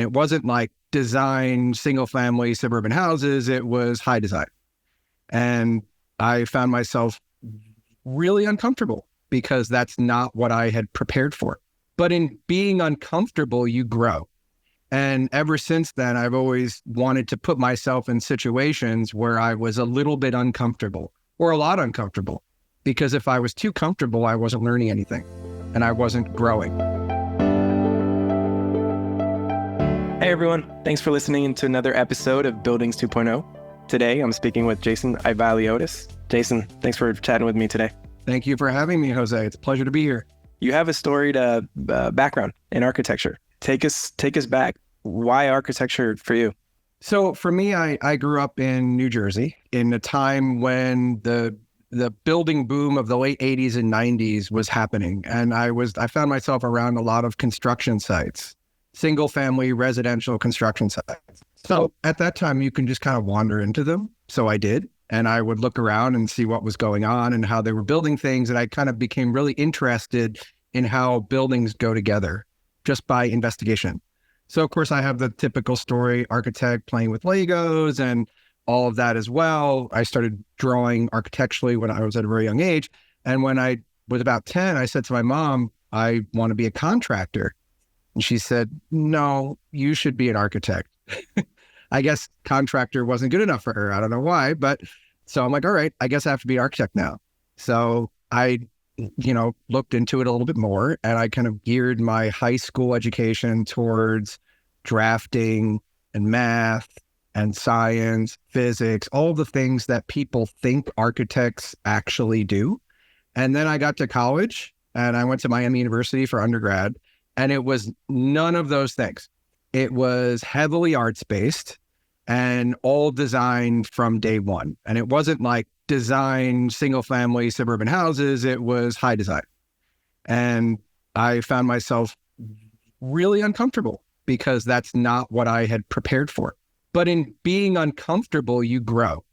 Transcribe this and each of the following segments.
it wasn't like design single family suburban houses, it was high design. And I found myself really uncomfortable because that's not what I had prepared for. But in being uncomfortable, you grow. And ever since then, I've always wanted to put myself in situations where I was a little bit uncomfortable or a lot uncomfortable, because if I was too comfortable, I wasn't learning anything and I wasn't growing. Hey everyone, thanks for listening to another episode of Buildings 2.0. Today, I'm speaking with Jason Ivaliotis. Jason, thanks for chatting with me today. Thank you for having me, Jose. It's a pleasure to be here. You have a storied background in architecture. Take us back. Why architecture for you? So for me, I grew up in New Jersey in a time when the building boom of the late 80s and 90s was happening. And I found myself around a lot of construction sites, single family residential construction sites. So at that time, you can just kind of wander into them. So I did. And I would look around and see what was going on and how they were building things. And I kind of became really interested in how buildings go together just by investigation. So of course I have the typical story, architect playing with Legos and all of that as well. I started drawing architecturally when I was at a very young age. And when I was about 10, I said to my mom, I want to be a contractor. And she said, no, you should be an architect. I guess contractor wasn't good enough for her. I don't know why, but so I'm like, all right, I guess I have to be an architect now. So I, looked into it a little bit more, and I kind of geared my high school education towards drafting and math and science, physics, all the things that people think architects actually do. And then I got to college and I went to Miami University for undergrad, and it was none of those things. It was heavily arts-based and all designed from day one. And it wasn't like design single-family suburban houses, it was high design. And I found myself really uncomfortable because that's not what I had prepared for. But in being uncomfortable, you grow.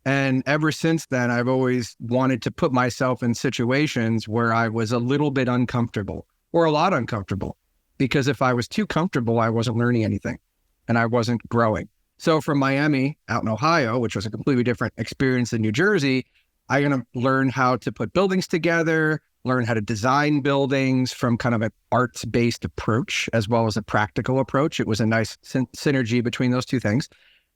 And ever since then, I've always wanted to put myself in situations where I was a little bit uncomfortable or a lot uncomfortable. Because if I was too comfortable, I wasn't learning anything and I wasn't growing. So from Miami out in Ohio, which was a completely different experience than New Jersey, I kind of learned how to put buildings together, learn how to design buildings from kind of an arts-based approach as well as a practical approach. It was a nice synergy between those two things.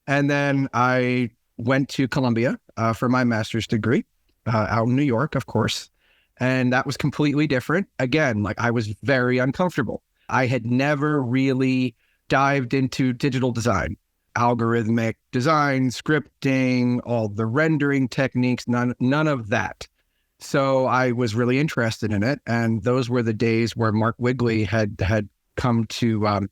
And then I went to Columbia for my master's degree out in New York, of course. And that was completely different. Again, like I was very uncomfortable. I had never really dived into digital design, algorithmic design, scripting, all the rendering techniques, none of that. So I was really interested in it. And those were the days where Mark Wigley had come to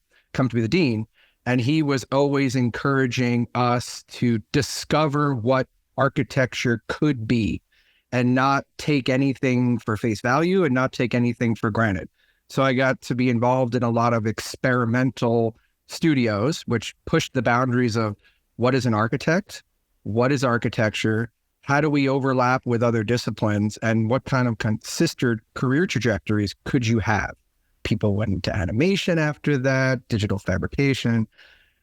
be the dean. And he was always encouraging us to discover what architecture could be and not take anything for face value and not take anything for granted. So I got to be involved in a lot of experimental studios, which pushed the boundaries of what is an architect, what is architecture, how do we overlap with other disciplines, and what kind of sister career trajectories could you have? People went into animation after that, digital fabrication.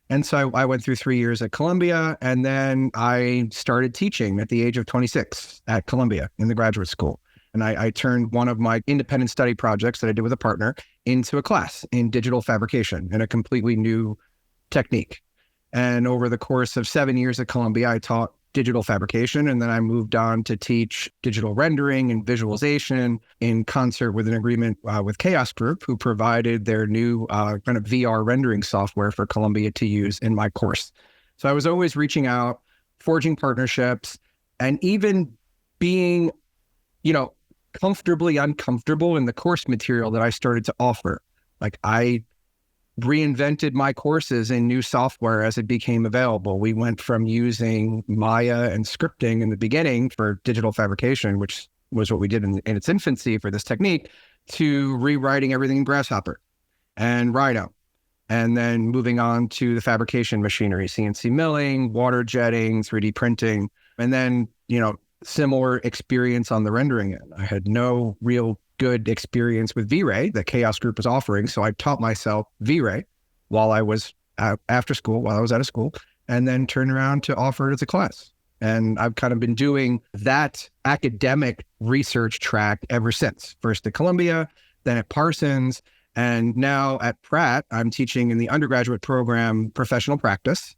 And so I went through 3 years at Columbia, and then I started teaching at the age of 26 at Columbia in the graduate school. And I turned one of my independent study projects that I did with a partner into a class in digital fabrication in a completely new technique. And over the course of 7 years at Columbia, I taught digital fabrication. And then I moved on to teach digital rendering and visualization in concert with an agreement with Chaos Group, who provided their new kind of VR rendering software for Columbia to use in my course. So I was always reaching out, forging partnerships, and even being, comfortably uncomfortable in the course material that I started to offer. Like I reinvented my courses in new software as it became available. We went from using Maya and scripting in the beginning for digital fabrication, which was what we did in its infancy for this technique, to rewriting everything in Grasshopper and Rhino. And then moving on to the fabrication machinery, CNC milling, water jetting, 3D printing, and then, similar experience on the rendering end. I had no real good experience with V-Ray that Chaos Group was offering. So I taught myself V-Ray while I was after school while I was out of school, and then turned around to offer it as a class. And I've kind of been doing that academic research track ever since. First at Columbia, then at Parsons, and now at Pratt, I'm teaching in the undergraduate program professional practice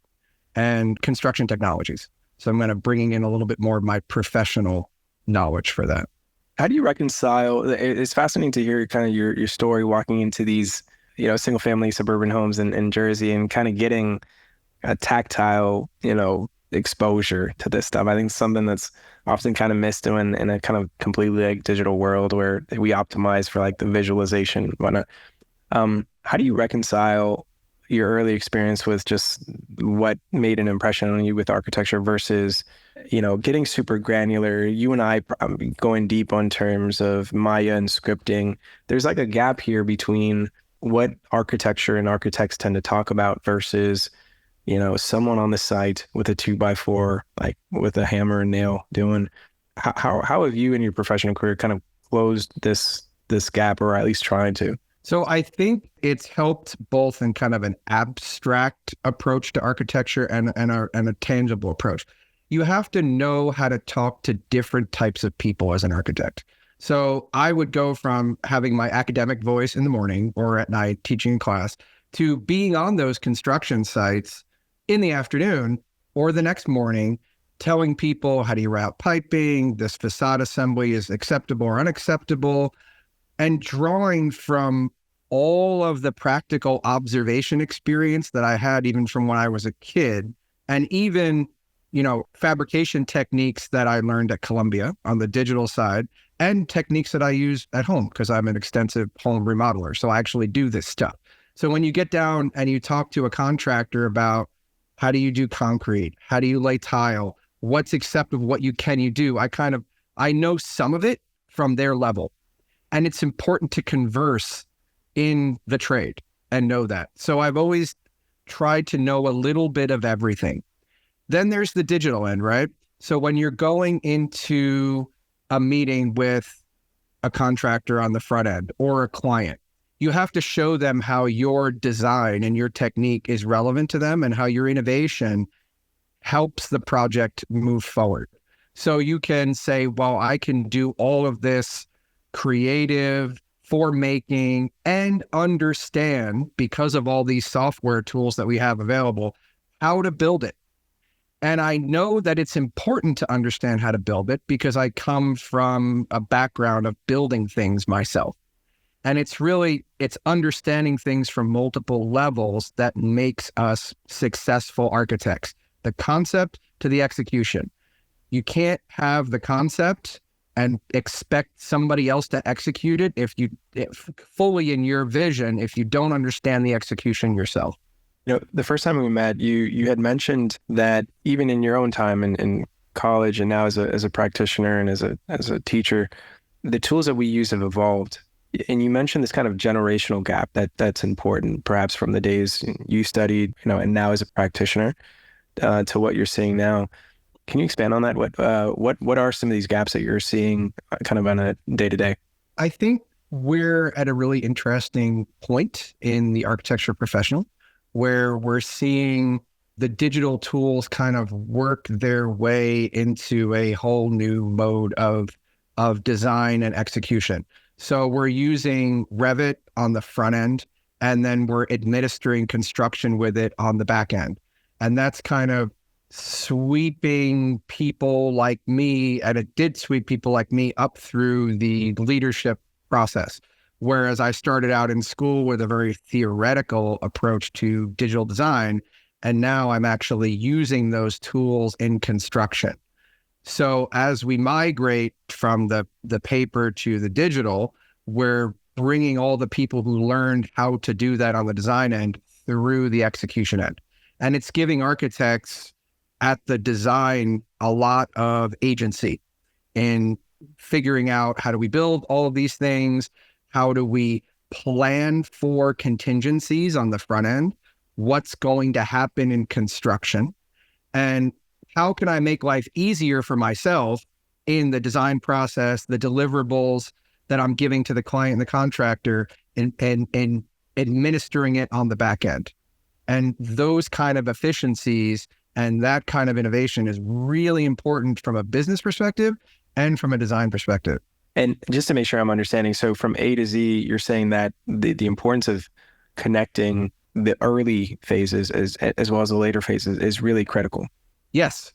and construction technologies. So I'm kind of bringing in a little bit more of my professional knowledge for that. How do you reconcile? It's fascinating to hear kind of your story walking into these, single family suburban homes in Jersey and kind of getting a tactile, exposure to this stuff. I think something that's often kind of missed in a kind of completely like digital world where we optimize for like the visualization and whatnot. How do you reconcile your early experience with just what made an impression on you with architecture versus, getting super granular? You and I going deep on terms of Maya and scripting. There's like a gap here between what architecture and architects tend to talk about versus, someone on the site with a 2x4, like with a hammer and nail doing. How have you in your professional career kind of closed this gap, or at least trying to? So I think it's helped both in kind of an abstract approach to architecture and a tangible approach. You have to know how to talk to different types of people as an architect. So I would go from having my academic voice in the morning or at night teaching in class to being on those construction sites in the afternoon or the next morning, telling people, how do you route piping? This facade assembly is acceptable or unacceptable, and drawing from all of the practical observation experience that I had even from when I was a kid, and even, fabrication techniques that I learned at Columbia on the digital side, and techniques that I use at home because I'm an extensive home remodeler. So I actually do this stuff. So when you get down and you talk to a contractor about how do you do concrete, how do you lay tile, what's acceptable, what you do, I know some of it from their level. And it's important to converse in the trade and know that. So I've always tried to know a little bit of everything. Then there's the digital end, right? So when you're going into a meeting with a contractor on the front end or a client, you have to show them how your design and your technique is relevant to them and how your innovation helps the project move forward. So you can say, well, I can do all of this creative for making and understand, because of all these software tools that we have available, how to build it. And I know that it's important to understand how to build it because I come from a background of building things myself. And it's understanding things from multiple levels that makes us successful architects. The concept to the execution. You can't have the concept and expect somebody else to execute it if fully in your vision, if you don't understand the execution yourself. The first time we met, you had mentioned that even in your own time in college and now as a practitioner and as a teacher, the tools that we use have evolved. And you mentioned this kind of generational gap that's important, perhaps from the days you studied, and now as a practitioner to what you're seeing now. Can you expand on that? What are some of these gaps that you're seeing kind of on a day-to-day? I think we're at a really interesting point in the architecture professional where we're seeing the digital tools kind of work their way into a whole new mode of design and execution. So we're using Revit on the front end, and then we're administering construction with it on the back end. And that's kind of sweeping people like me, and it did sweep people like me up through the leadership process. Whereas I started out in school with a very theoretical approach to digital design, and now I'm actually using those tools in construction. So as we migrate from the paper to the digital, we're bringing all the people who learned how to do that on the design end through the execution end. And it's giving architects at the design a lot of agency in figuring out, how do we build all of these things? How do we plan for contingencies on the front end? What's going to happen in construction? And how can I make life easier for myself in the design process, the deliverables that I'm giving to the client and the contractor, and administering it on the back end? And those kind of efficiencies and that kind of innovation is really important from a business perspective and from a design perspective. And just to make sure I'm understanding, so from A to Z, you're saying that the importance of connecting the early phases as well as the later phases is really critical. Yes.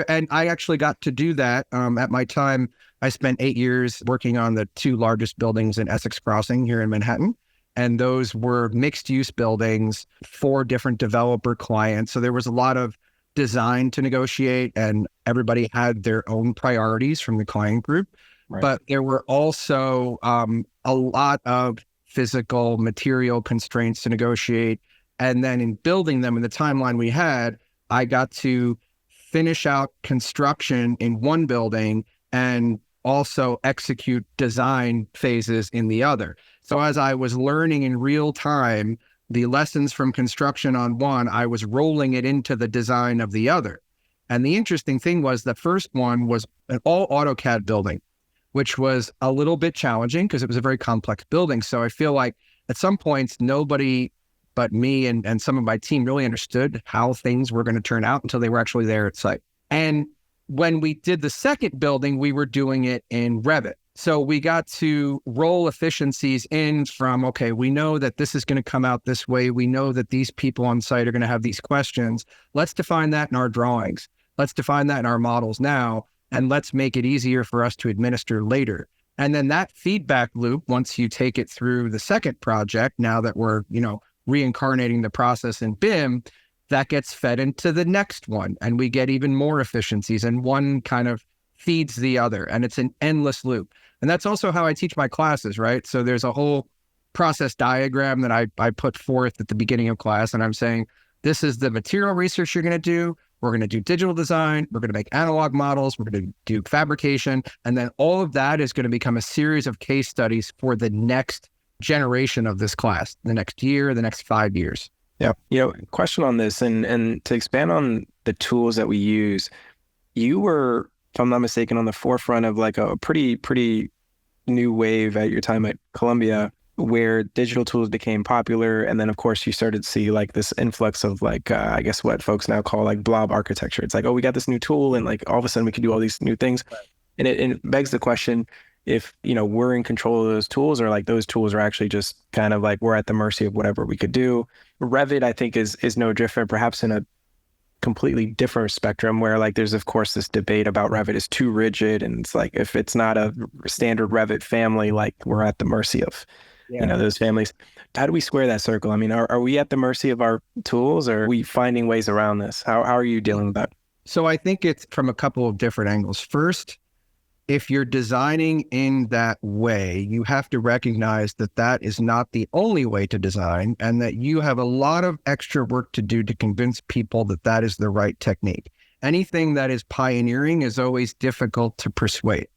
And I actually got to do that. At my time, I spent 8 years working on the 2 largest buildings in Essex Crossing here in Manhattan. And those were mixed use buildings, 4 different developer clients. So there was a lot of design to negotiate, and everybody had their own priorities from the client group. Right. But there were also a lot of physical material constraints to negotiate. And then in building them in the timeline we had, I got to finish out construction in one building and also execute design phases in the other. So as I was learning in real time the lessons from construction on one, I was rolling it into the design of the other. And the interesting thing was the first one was an all AutoCAD building, which was a little bit challenging because it was a very complex building. So I feel like at some points, nobody but me and some of my team really understood how things were going to turn out until they were actually there at site. And when we did the second building, we were doing it in Revit. So we got to roll efficiencies in from, okay, we know that this is going to come out this way. We know that these people on site are going to have these questions. Let's define that in our drawings. Let's define that in our models now, and let's make it easier for us to administer later. And then that feedback loop, once you take it through the second project, now that we're, reincarnating the process in BIM, that gets fed into the next one, and we get even more efficiencies, and one kind of feeds the other, and it's an endless loop. And that's also how I teach my classes, right? So there's a whole process diagram that I put forth at the beginning of class, and I'm saying, this is the material research you're going to do. We're going to do digital design. We're going to make analog models. We're going to do fabrication. And then all of that is going to become a series of case studies for the next generation of this class, the next year, the next 5 years. Yeah. Question on this, and to expand on the tools that we use, you were, if I'm not mistaken, on the forefront of like a pretty new wave at your time at Columbia, where digital tools became popular. And then of course you started to see like this influx of like, I guess what folks now call like blob architecture. It's like, oh, we got this new tool, and like all of a sudden we can do all these new things. Right. And it begs the question, if, we're in control of those tools, or like those tools are actually just kind of like we're at the mercy of whatever we could do. Revit, I think, is no different, perhaps in a completely different spectrum, where like there's of course this debate about Revit is too rigid, and it's like if it's not a standard Revit family, like we're at the mercy of those families. How do we square that circle? I mean, are we at the mercy of our tools, or are we finding ways around this? How are you dealing with that? So I think it's from a couple of different angles. First, if you're designing in that way, you have to recognize that that is not the only way to design, and that you have a lot of extra work to do to convince people that that is the right technique. Anything that is pioneering is always difficult to persuade.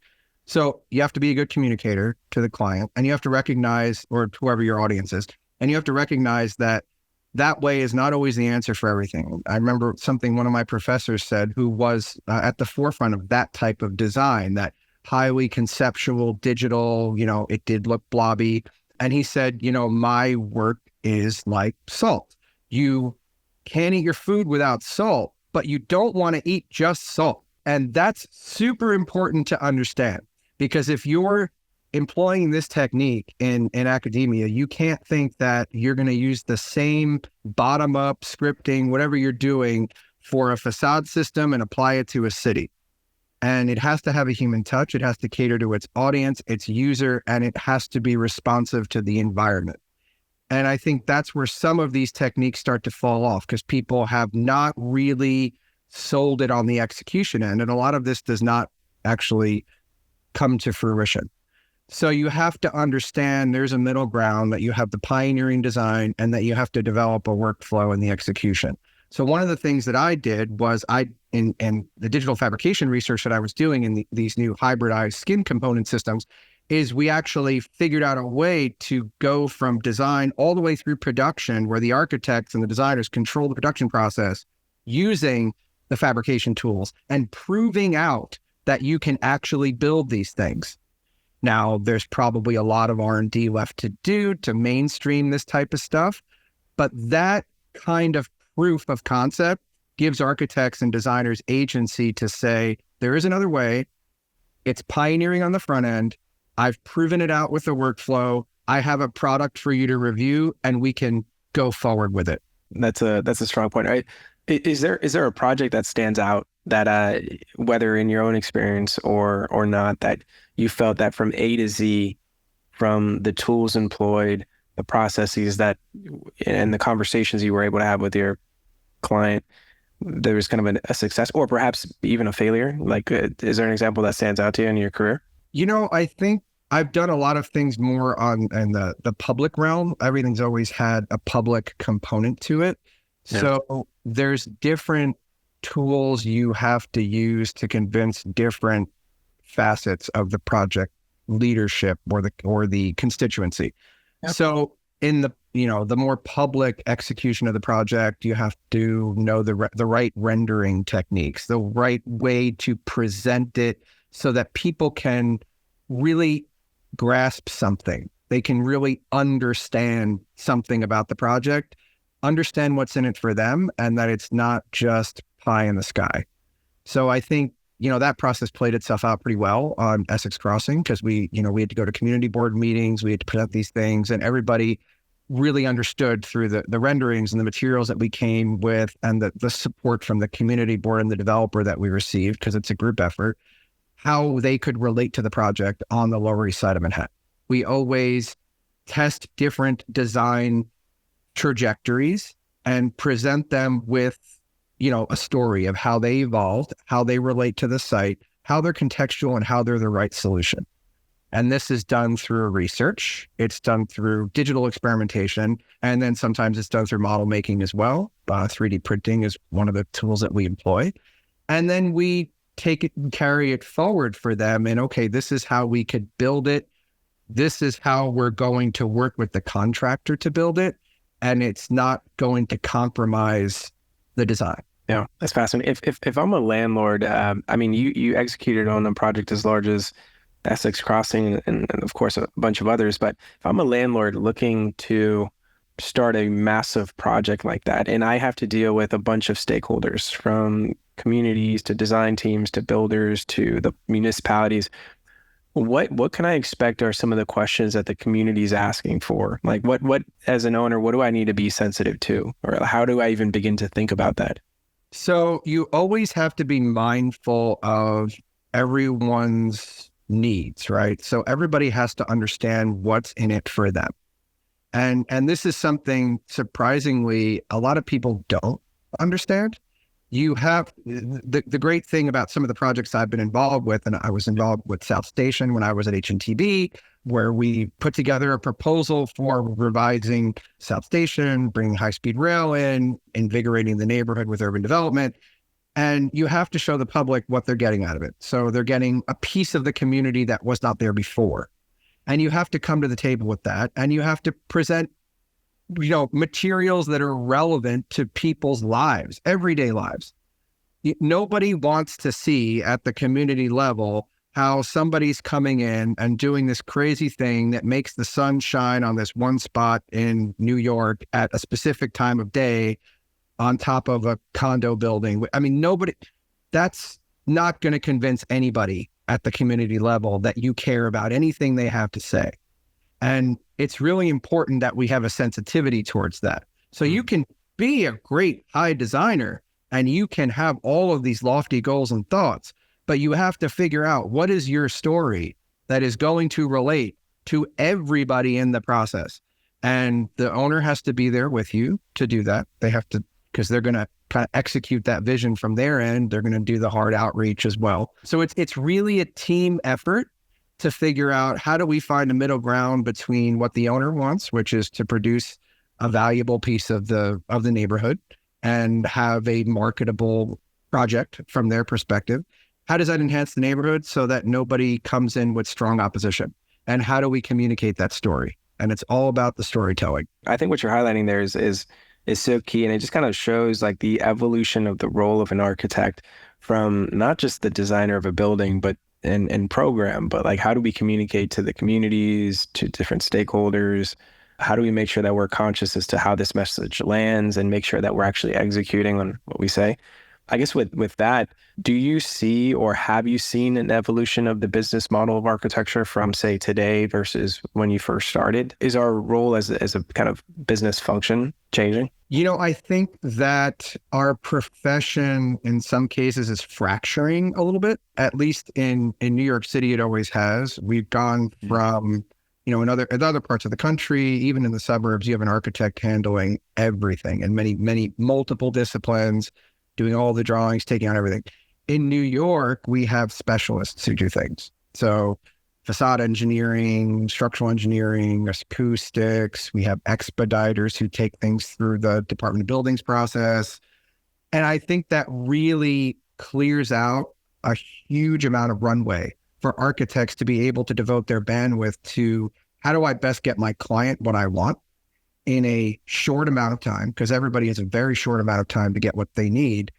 So you have to be a good communicator to the client, and you have to recognize, or whoever your audience is, and you have to recognize that that way is not always the answer for everything. I remember something one of my professors said, who was at the forefront of that type of design, that highly conceptual, digital, it did look blobby. And he said, my work is like salt. You can't eat your food without salt, but you don't want to eat just salt. And that's super important to understand, because if you're employing this technique in academia, you can't think that you're going to use the same bottom-up scripting, whatever you're doing, for a facade system and apply it to a city. And it has to have a human touch. It has to cater to its audience, its user, and it has to be responsive to the environment. And I think that's where some of these techniques start to fall off, because people have not really sold it on the execution end. And a lot of this does not actually come to fruition. So you have to understand there's a middle ground, that you have the pioneering design and that you have to develop a workflow in the execution. So one of the things that I did was in the digital fabrication research that I was doing in these new hybridized skin component systems, is we actually figured out a way to go from design all the way through production, where the architects and the designers control the production process using the fabrication tools and proving out that you can actually build these things. Now, there's probably a lot of R&D left to do to mainstream this type of stuff, but that kind of proof of concept gives architects and designers agency to say, there is another way. It's pioneering on the front end. I've proven it out with the workflow. I have a product for you to review, and we can go forward with it. That's a strong point. Right? Is there a project that stands out that whether in your own experience or not, that you felt that from A to Z, from the tools employed, the processes that, and the conversations you were able to have with your client, there was kind of a success or perhaps even a failure? Like, is there an example that stands out to you in your career? I think I've done a lot of things more in the public realm. Everything's always had a public component to it. Yeah. So there's different tools you have to use to convince different facets of the project leadership or the constituency. Yep. So in the more public execution of the project, you have to know the right rendering techniques, the right way to present it so that people can really grasp something. They can really understand something about the project, understand what's in it for them, and that it's not just pie in the sky. So I think, that process played itself out pretty well on Essex Crossing, because we had to go to community board meetings, we had to present these things, and everybody really understood through the renderings and the materials that we came with and the support from the community board and the developer that we received, because it's a group effort, how they could relate to the project on the Lower East Side of Manhattan. We always test different design trajectories and present them with, a story of how they evolved, how they relate to the site, how they're contextual, and how they're the right solution. And this is done through research. It's done through digital experimentation. And then sometimes it's done through model making as well. 3D printing is one of the tools that we employ. And then we take it and carry it forward for them. And okay, this is how we could build it. This is how we're going to work with the contractor to build it. And it's not going to compromise the design. Yeah, that's fascinating. If I'm a landlord, you executed on a project as large as Essex Crossing and of course a bunch of others, but if I'm a landlord looking to start a massive project like that, and I have to deal with a bunch of stakeholders, from communities to design teams to builders to the municipalities, what can I expect are some of the questions that the community is asking for? Like what as an owner, what do I need to be sensitive to? Or how do I even begin to think about that? So you always have to be mindful of everyone's needs, right? So everybody has to understand what's in it for them. And this is something, surprisingly, a lot of people don't understand. You have the great thing about some of the projects I've been involved with, and I was involved with South Station when I was at H&TB, where we put together a proposal for revising South Station, bringing high-speed rail in, invigorating the neighborhood with urban development. And you have to show the public what they're getting out of it. So they're getting a piece of the community that was not there before. And you have to come to the table with that. And you have to present, materials that are relevant to people's lives, everyday lives. Nobody wants to see at the community level how somebody's coming in and doing this crazy thing that makes the sun shine on this one spot in New York at a specific time of day on top of a condo building. That's not going to convince anybody at the community level that you care about anything they have to say. And it's really important that we have a sensitivity towards that. So you can be a great high designer and you can have all of these lofty goals and thoughts, but you have to figure out what is your story that is going to relate to everybody in the process. And the owner has to be there with you to do that. They have to, because they're going to kind of execute that vision from their end. They're going to do the hard outreach as well. So it's really a team effort to figure out how do we find a middle ground between what the owner wants, which is to produce a valuable piece of the neighborhood and have a marketable project from their perspective. How does that enhance the neighborhood so that nobody comes in with strong opposition? And how do we communicate that story? And it's all about the storytelling. I think what you're highlighting there is so key. And it just kind of shows like the evolution of the role of an architect from not just the designer of a building, but and program, but like how do we communicate to the communities, to different stakeholders, How do we make sure that we're conscious as to how this message lands and make sure that we're actually executing on what we say? I guess with that, do you see or have you seen an evolution of the business model of architecture from, say, today versus when you first started? Is our role as a kind of business function changing? I think that our profession in some cases is fracturing a little bit, at least in New York City, it always has. We've gone from, in other parts of the country, even in the suburbs, you have an architect handling everything and many multiple disciplines, doing all the drawings, taking on everything. In New York, we have specialists who do things. So facade engineering, structural engineering, acoustics. We have expediters who take things through the Department of Buildings process. And I think that really clears out a huge amount of runway for architects to be able to devote their bandwidth to how do I best get my client what I want in a short amount of time, because everybody has a very short amount of time to get what they need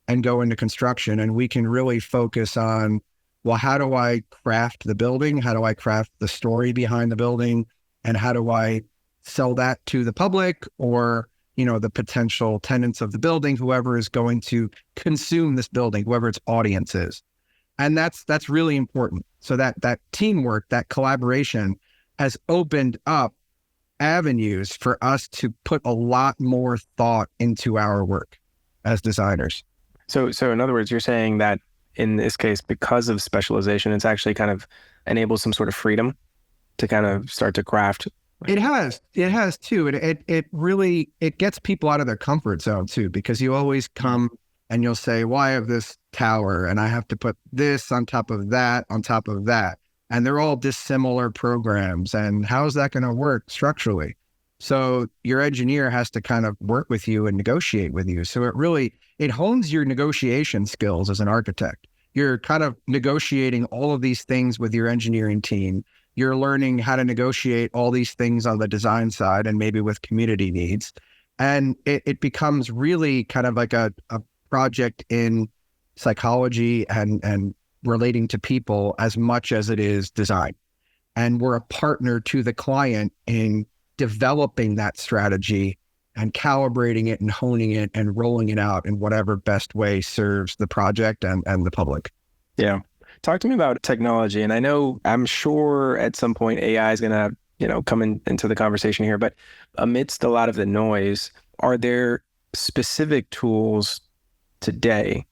and go into construction. And we can really focus on, well, how do I craft the building? How do I craft the story behind the building? And how do I sell that to the public or, the potential tenants of the building, whoever is going to consume this building, whoever its audience is. And that's really important. So that teamwork, that collaboration has opened up avenues for us to put a lot more thought into our work as designers. So in other words, you're saying that in this case, because of specialization, it's actually kind of enables some sort of freedom to kind of start to craft. It has too. It really gets people out of their comfort zone too, because you always come and you'll say, well, I have this tower and I have to put this on top of that, on top of that. And they're all dissimilar programs. And how's that going to work structurally? So your engineer has to kind of work with you and negotiate with you. So it hones your negotiation skills as an architect. You're kind of negotiating all of these things with your engineering team. You're learning how to negotiate all these things on the design side and maybe with community needs. And it becomes really kind of like a project in psychology and relating to people as much as it is design. And we're a partner to the client in developing that strategy and calibrating it and honing it and rolling it out in whatever best way serves the project and the public. Yeah. Talk to me about technology. And I'm sure at some point AI is going to, come into the conversation here, but amidst a lot of the noise, are there specific tools today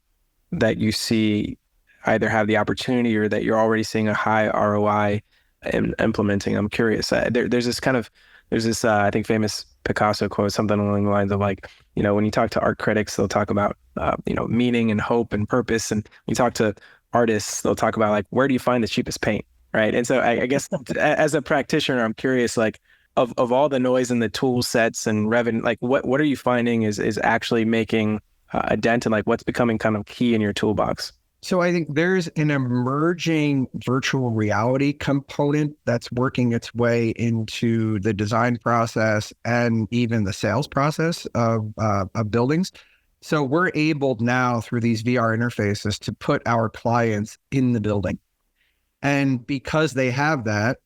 that you see either have the opportunity or that you're already seeing a high ROI in implementing? I'm curious. There's this, I think, famous Picasso quote, something along the lines of like, when you talk to art critics, they'll talk about, meaning and hope and purpose. And when you talk to artists, they'll talk about like, where do you find the cheapest paint? Right. And so I guess as a practitioner, I'm curious, like of all the noise and the tool sets and revenue, like what are you finding is actually making a dent and like what's becoming kind of key in your toolbox? So I think there's an emerging virtual reality component that's working its way into the design process and even the sales process of buildings. So we're able now through these VR interfaces to put our clients in the building. And because they have that,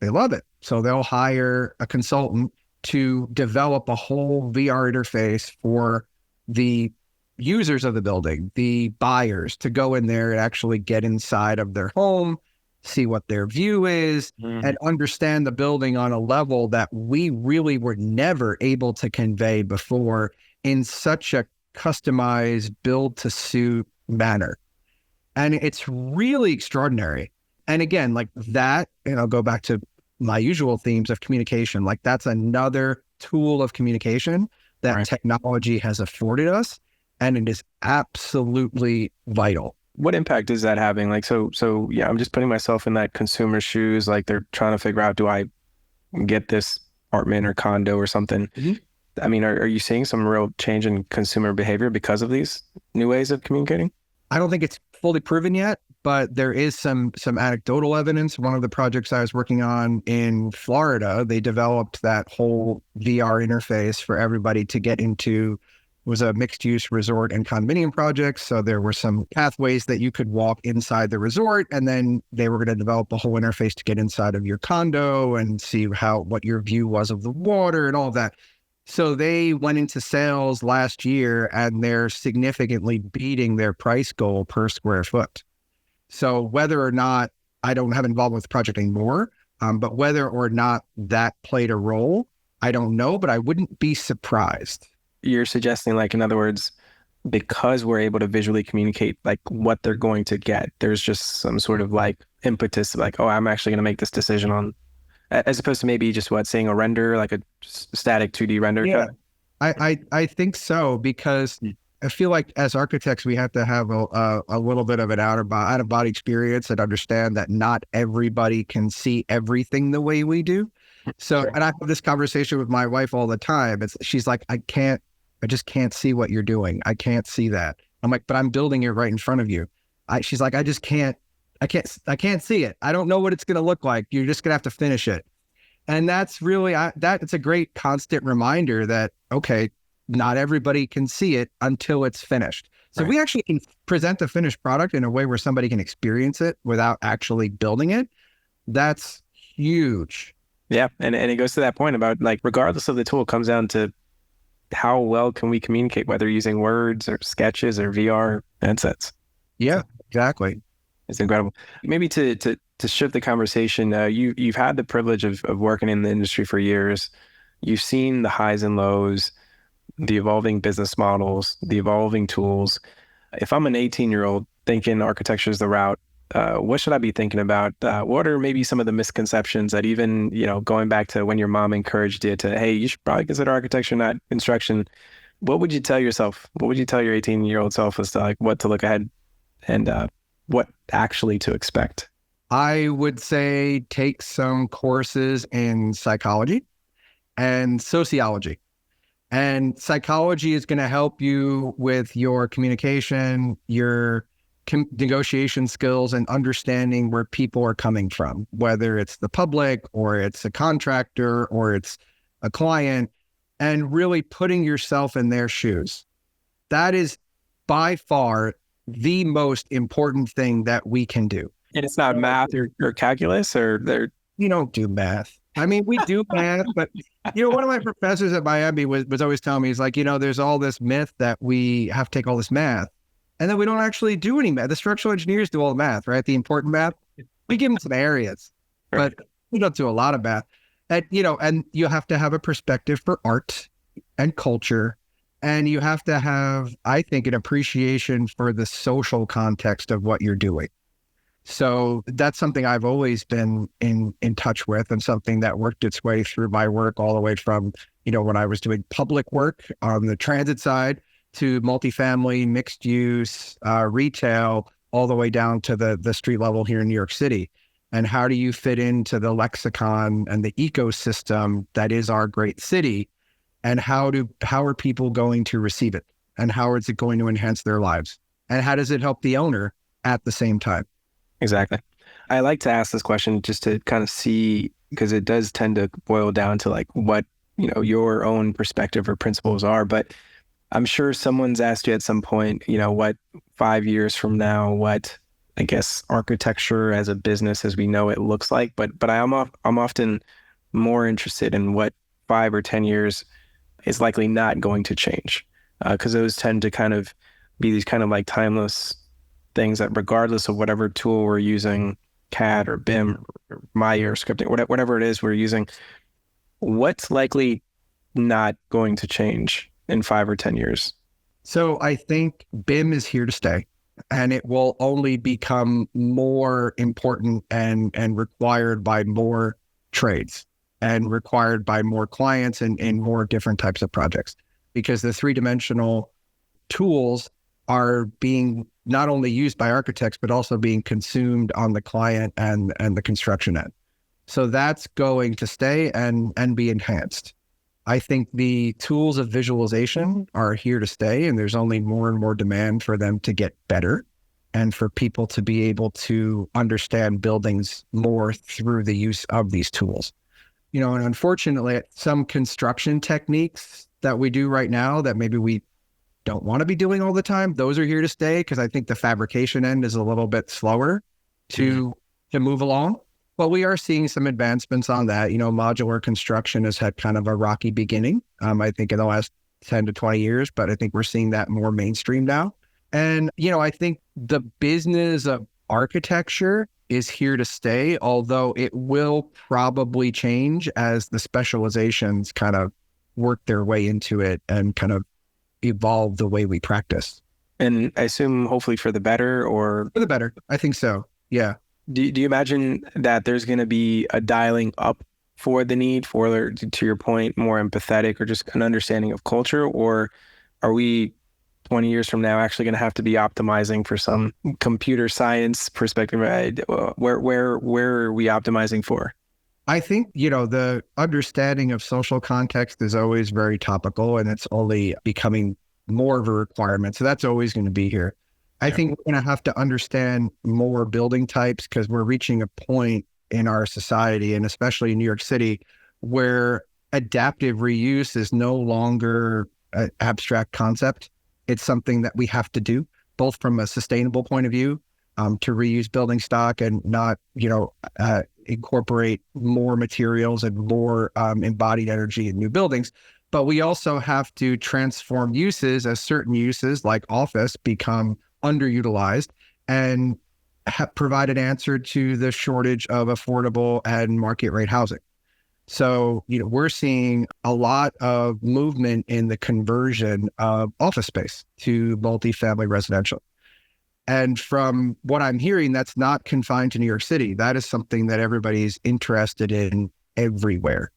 they love it. So they'll hire a consultant to develop a whole VR interface for the users of the building, the buyers, to go in there and actually get inside of their home, see what their view is, and understand the building on a level that we really were never able to convey before in such a customized build to suit manner. And it's really extraordinary. And again, like that, and I'll go back to my usual themes of communication, like that's another tool of communication that technology has afforded us. And it is absolutely vital. What impact is that having? Like, so yeah, I'm just putting myself in that consumer's shoes. Like they're trying to figure out, do I get this apartment or condo or something? Mm-hmm. I mean, are you seeing some real change in consumer behavior because of these new ways of communicating? I don't think it's fully proven yet, but there is some anecdotal evidence. One of the projects I was working on in Florida, they developed that whole VR interface for everybody to get into was a mixed use resort and condominium project. So there were some pathways that you could walk inside the resort, and then they were going to develop a whole interface to get inside of your condo and see what your view was of the water and all of that. So they went into sales last year, and they're significantly beating their price goal per square foot. So whether or not, I don't have involvement with the project anymore, but whether or not that played a role, I don't know, but I wouldn't be surprised. You're suggesting, like, in other words, because we're able to visually communicate like what they're going to get, there's just some sort of like impetus, like, oh, I'm actually going to make this decision on, as opposed to maybe just seeing a render, like a static 2D render. Yeah, I think so, because I feel like as architects, we have to have a little bit of an out of body experience and understand that not everybody can see everything the way we do. So, and I have this conversation with my wife all the time. She's like, I just can't see what you're doing. I can't see that. I'm like, but I'm building it right in front of you. She's like, I can't see it. I don't know what it's going to look like. You're just going to have to finish it. And that's really, it's a great constant reminder that, okay, not everybody can see it until it's finished. So we actually can present the finished product in a way where somebody can experience it without actually building it. That's huge. Yeah. And it goes to that point about, like, regardless of the tool, it comes down to how well can we communicate, whether using words or sketches or VR headsets. Yeah, exactly. It's incredible. Maybe to shift the conversation, you've had the privilege of working in the industry for years. You've seen the highs and lows, the evolving business models, the evolving tools. If I'm an 18-year-old thinking architecture is the route, what should I be thinking about? What are maybe some of the misconceptions that, even, going back to when your mom encouraged you to, hey, you should probably consider architecture, not construction. What would you tell yourself? What would you tell your 18-year-old self as to, like, what to look ahead and what actually to expect? I would say take some courses in psychology and sociology. And psychology is going to help you with your communication, your negotiation skills, and understanding where people are coming from, whether it's the public or it's a contractor or it's a client, and really putting yourself in their shoes. That is by far the most important thing that we can do. And it's not math or calculus, or they're... You don't do math. I mean, we do math, but one of my professors at Miami was always telling me, he's like, there's all this myth that we have to take all this math, and then we don't actually do any math. The structural engineers do all the math, right? The important math. We give them some areas, but we don't do a lot of math. And, and you have to have a perspective for art and culture. And you have to have, I think, an appreciation for the social context of what you're doing. So that's something I've always been in touch with, and something that worked its way through my work all the way from, when I was doing public work on the transit side to multifamily, mixed use, retail, all the way down to the street level here in New York City. And how do you fit into the lexicon and the ecosystem that is our great city? And how are people going to receive it? And how is it going to enhance their lives? And how does it help the owner at the same time? Exactly. I like to ask this question just to kind of see, because it does tend to boil down to, like, what, your own perspective or principles are. But I'm sure someone's asked you at some point, what 5 years from now, what, I guess, architecture as a business as we know it looks like. But I'm often more interested in what 5 or 10 years is likely not going to change, because those tend to kind of be these kind of like timeless things that, regardless of whatever tool we're using, CAD or BIM or Maya or scripting, whatever it is we're using, what's likely not going to change in 5 or 10 years? So I think BIM is here to stay, and it will only become more important and required by more trades and required by more clients and more different types of projects, because the three-dimensional tools are being not only used by architects, but also being consumed on the client and the construction end. So that's going to stay and be enhanced. I think the tools of visualization are here to stay, and there's only more and more demand for them to get better and for people to be able to understand buildings more through the use of these tools. And unfortunately, some construction techniques that we do right now that maybe we don't want to be doing all the time. Those are here to stay because I think the fabrication end is a little bit slower to move along. But we are seeing some advancements on that. Modular construction has had kind of a rocky beginning, I think in the last 10 to 20 years, but I think we're seeing that more mainstream now. And, I think the business of architecture is here to stay, although it will probably change as the specializations kind of work their way into it and kind of evolve the way we practice. And I assume hopefully for the better, or For the better. I think so. Yeah. do you imagine that there's going to be a dialing up for the need for, to your point, more empathetic or just an understanding of culture? Or are we 20 years from now actually going to have to be optimizing for some computer science perspective? Right? Where are we optimizing for? I think, the understanding of social context is always very topical, and it's only becoming more of a requirement. So that's always going to be here. I think we're going to have to understand more building types because we're reaching a point in our society, and especially in New York City, where adaptive reuse is no longer an abstract concept. It's something that we have to do, both from a sustainable point of view, to reuse building stock and not, incorporate more materials and more embodied energy in new buildings. But we also have to transform uses as certain uses like office become underutilized and provide an answer to the shortage of affordable and market rate housing. So, we're seeing a lot of movement in the conversion of office space to multifamily residential. And from what I'm hearing, that's not confined to New York City. That is something that everybody's interested in everywhere.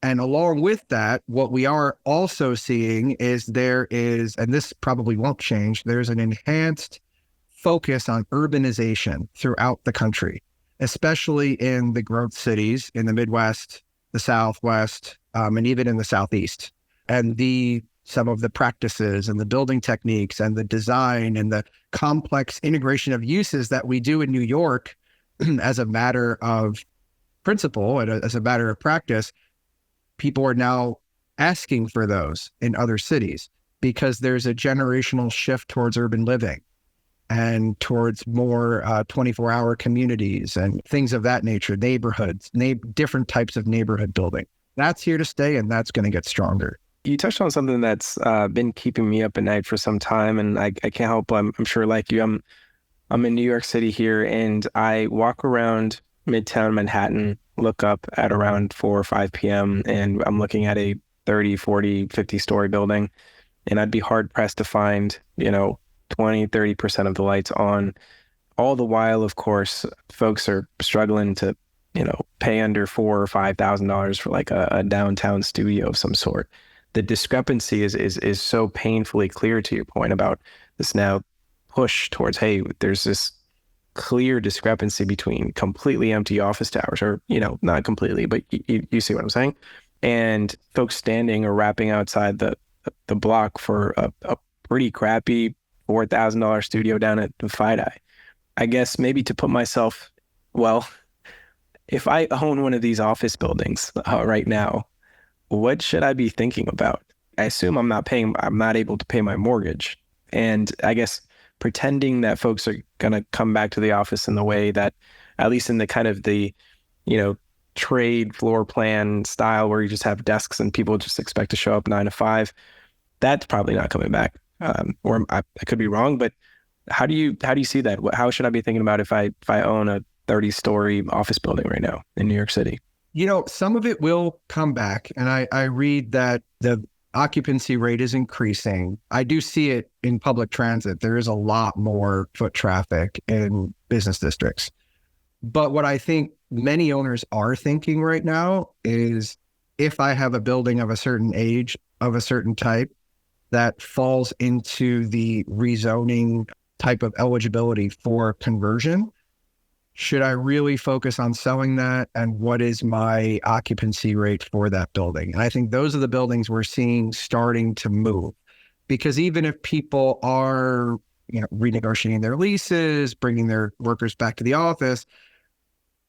And along with that, what we are also seeing is and this probably won't change, there's an enhanced focus on urbanization throughout the country, especially in the growth cities in the Midwest, the Southwest, and even in the Southeast. And some of the practices and the building techniques and the design and the complex integration of uses that we do in New York as a matter of principle and as a matter of practice, people are now asking for those in other cities because there's a generational shift towards urban living and towards more 24-hour communities and things of that nature, neighborhoods, different types of neighborhood building. That's here to stay, and that's going to get stronger. You touched on something that's been keeping me up at night for some time, and I can't help. I'm sure, like you, I'm in New York City here, and I walk around Midtown Manhattan, look up at around 4 or 5 p.m., and I'm looking at a 30, 40, 50-story building, and I'd be hard-pressed to find, 20, 30% of the lights on. All the while, of course, folks are struggling to, pay under $4,000 or $5,000 for like a downtown studio of some sort. The discrepancy is so painfully clear, to your point about this now push towards, hey, there's this clear discrepancy between completely empty office towers, or, not completely, but you see what I'm saying? And folks standing or wrapping outside the block for a pretty crappy $4,000 studio down at the FIDI. I guess maybe to put myself, if I own one of these office buildings right now, what should I be thinking about? I assume I'm not able to pay my mortgage. And I guess pretending that folks are going to come back to the office in the way that, at least in the kind of the, trade floor plan style where you just have desks and people just expect to show up 9 to 5, that's probably not coming back. Or I could be wrong, but how do you see that? How should I be thinking about if I own a 30-story office building right now in New York City? Some of it will come back. And I read that the occupancy rate is increasing. I do see it in public transit. There is a lot more foot traffic in business districts. But what I think many owners are thinking right now is, if I have a building of a certain age, of a certain type, that falls into the rezoning type of eligibility for conversion, should I really focus on selling that? And what is my occupancy rate for that building? And I think those are the buildings we're seeing starting to move. Because even if people are, renegotiating their leases, bringing their workers back to the office,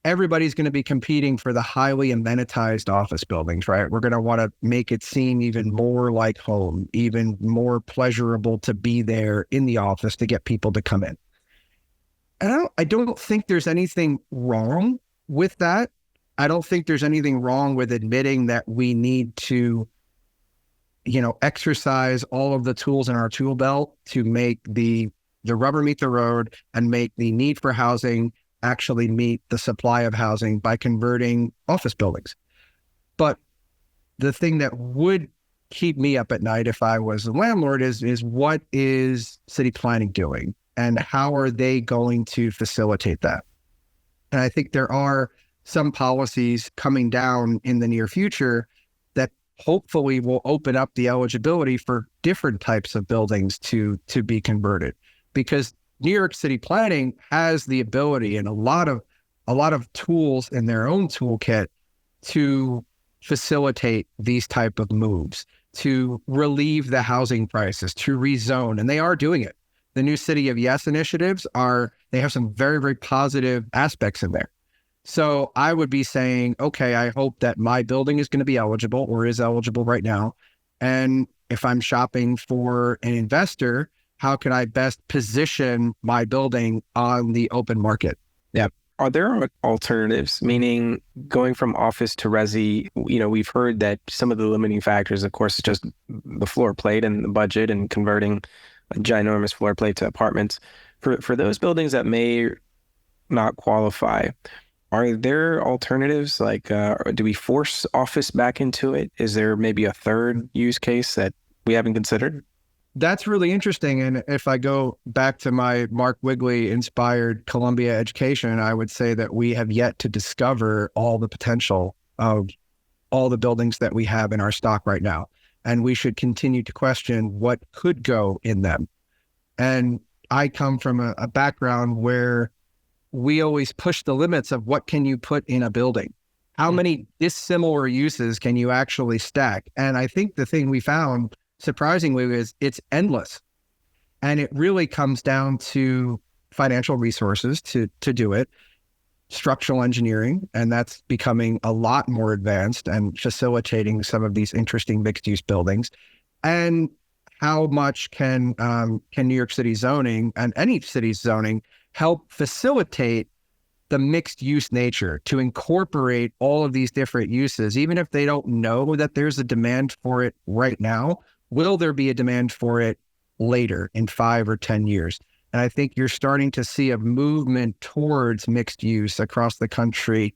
everybody's going to be competing for the highly amenitized office buildings, right? We're going to want to make it seem even more like home, even more pleasurable to be there in the office to get people to come in. And I don't think there's anything wrong with that. I don't think there's anything wrong with admitting that we need to, exercise all of the tools in our tool belt to make the rubber meet the road and make the need for housing actually meet the supply of housing by converting office buildings. But the thing that would keep me up at night if I was a landlord is what is city planning doing and how are they going to facilitate that? And I think there are some policies coming down in the near future that hopefully will open up the eligibility for different types of buildings to be converted, because New York City planning has the ability and a lot of tools in their own toolkit to facilitate these type of moves, to relieve the housing prices, to rezone, and they are doing it. The new City of Yes initiatives they have some very, very positive aspects in there. So I would be saying, okay, I hope that my building is going to be eligible or is eligible right now. And if I'm shopping for an investor, how can I best position my building on the open market? Yeah. Are there alternatives, meaning going from office to resi? We've heard that some of the limiting factors, of course, is just the floor plate and the budget and converting a ginormous floor plate to apartments. For those buildings that may not qualify, are there alternatives? Like, do we force office back into it? Is there maybe a third use case that we haven't considered? That's really interesting. And if I go back to my Mark Wigley inspired Columbia education, I would say that we have yet to discover all the potential of all the buildings that we have in our stock right now. And we should continue to question what could go in them. And I come from a background where we always push the limits of what can you put in a building? How many dissimilar uses can you actually stack? And I think the thing we found surprisingly is it's endless. And it really comes down to financial resources to do it, structural engineering, and that's becoming a lot more advanced and facilitating some of these interesting mixed use buildings. And how much can New York City zoning and any city's zoning help facilitate the mixed use nature to incorporate all of these different uses, even if they don't know that there's a demand for it right now? Will there be a demand for it later in 5 or 10 years? And I think you're starting to see a movement towards mixed use across the country,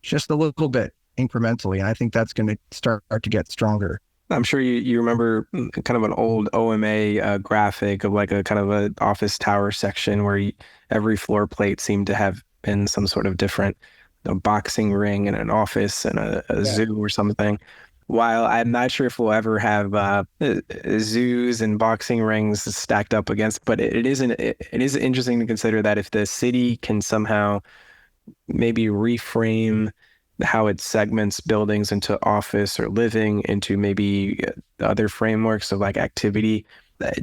just a little bit incrementally. And I think that's going to start to get stronger. I'm sure you remember kind of an old OMA graphic of like a kind of an office tower section where every floor plate seemed to have been some sort of different boxing ring and an office and a zoo or something. While I'm not sure if we'll ever have zoos and boxing rings stacked up against, but it is interesting to consider that if the city can somehow maybe reframe how it segments buildings into office or living, into maybe other frameworks of like activity.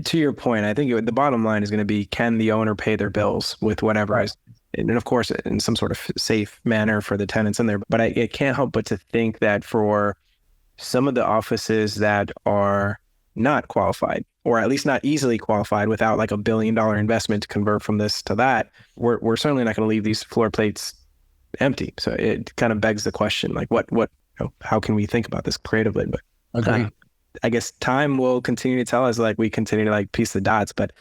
To your point, I think the bottom line is going to be, can the owner pay their bills with whatever is, and of course, in some sort of safe manner for the tenants in there. But I can't help but to think that for some of the offices that are not qualified, or at least not easily qualified without like $1 billion investment to convert from this to that, we're certainly not going to leave these floor plates empty. So it kind of begs the question, like how can we think about this creatively? But I guess time will continue to tell us, like we continue to like piece the dots. But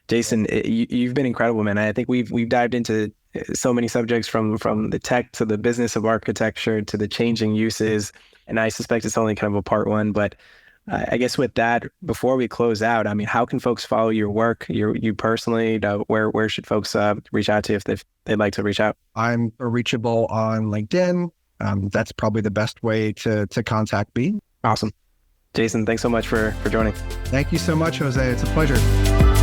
Jason, you've been incredible, man. I think we've dived into so many subjects from the tech to the business of architecture to the changing uses. And I suspect it's only kind of a part one, but I guess with that, before we close out, I mean, how can folks follow your work, you personally? Where should folks reach out to if they'd like to reach out? I'm reachable on LinkedIn. That's probably the best way to contact me. Awesome. Jason, thanks so much for joining. Thank you so much, Jose. It's a pleasure.